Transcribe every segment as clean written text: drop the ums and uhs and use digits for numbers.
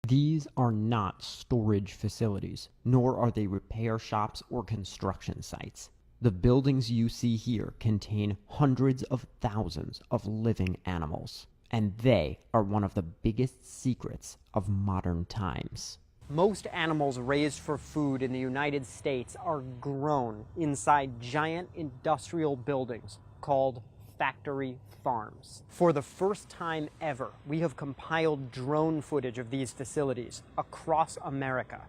These are not storage facilities, nor are they repair shops or construction sites. The buildings you see here contain hundreds of thousands of living animals, and they are one of the biggest secrets of modern times. Most animals raised for food in the United States are grown inside giant industrial buildings called factory farms. For the first time ever, we have compiled drone footage of these facilities across America.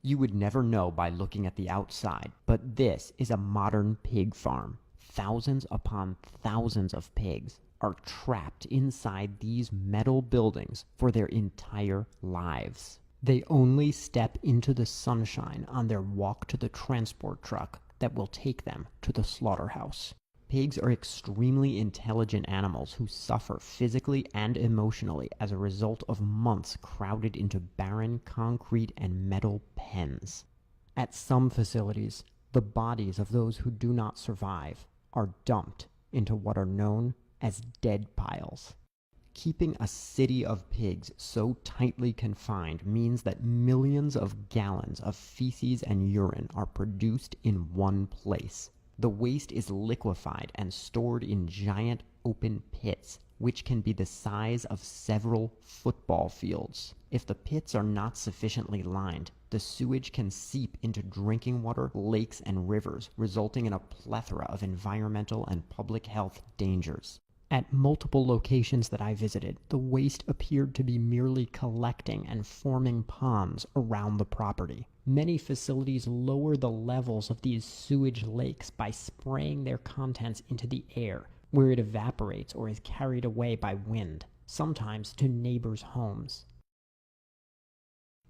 You would never know by looking at the outside, but this is a modern pig farm. Thousands upon thousands of pigs are trapped inside these metal buildings for their entire lives. They only step into the sunshine on their walk to the transport truck that will take them to the slaughterhouse. Pigs are extremely intelligent animals who suffer physically and emotionally as a result of months crowded into barren concrete and metal pens. At some facilities, the bodies of those who do not survive are dumped into what are known as dead piles. Keeping a city of pigs so tightly confined means that millions of gallons of feces and urine are produced in one place. The waste is liquefied and stored in giant open pits, which can be the size of several football fields. If the pits are not sufficiently lined, the sewage can seep into drinking water, lakes, and rivers, resulting in a plethora of environmental and public health dangers. At multiple locations that I visited, the waste appeared to be merely collecting and forming ponds around the property. Many facilities lower the levels of these sewage lakes by spraying their contents into the air, where it evaporates or is carried away by wind, sometimes to neighbors' homes.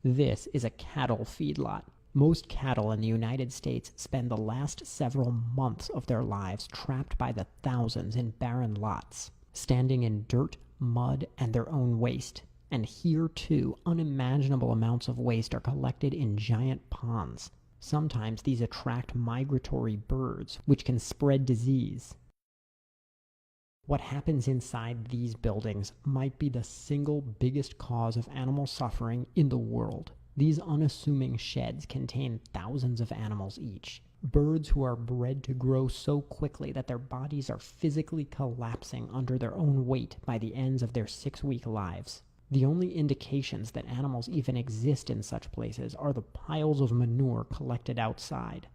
This is a cattle feedlot. Most cattle in the United States spend the last several months of their lives trapped by the thousands in barren lots, standing in dirt, mud, and their own waste. And here, too, unimaginable amounts of waste are collected in giant ponds. Sometimes these attract migratory birds, which can spread disease. What happens inside these buildings might be the single biggest cause of animal suffering in the world. These unassuming sheds contain thousands of animals each. Birds who are bred to grow so quickly that their bodies are physically collapsing under their own weight by the ends of their 6-week lives. The only indications that animals even exist in such places are the piles of manure collected outside.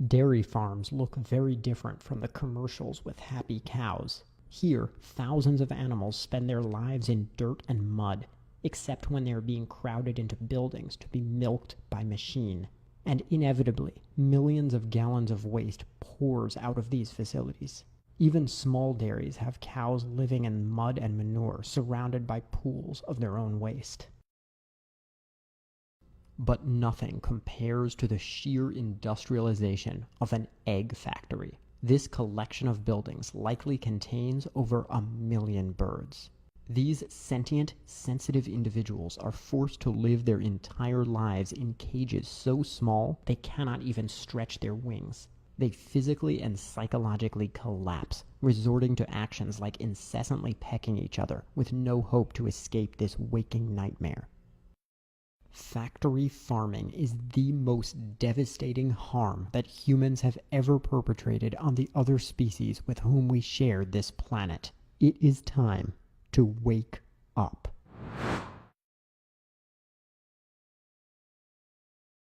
Dairy farms look very different from the commercials with happy cows. Here, thousands of animals spend their lives in dirt and mud, except when they are being crowded into buildings to be milked by machine. And inevitably, millions of gallons of waste pours out of these facilities. Even small dairies have cows living in mud and manure surrounded by pools of their own waste. But nothing compares to the sheer industrialization of an egg factory. This collection of buildings likely contains over 1 million birds. These sentient, sensitive individuals are forced to live their entire lives in cages so small they cannot even stretch their wings. They physically and psychologically collapse, resorting to actions like incessantly pecking each other with no hope to escape this waking nightmare. Factory farming is the most devastating harm that humans have ever perpetrated on the other species with whom we share this planet. It is time to wake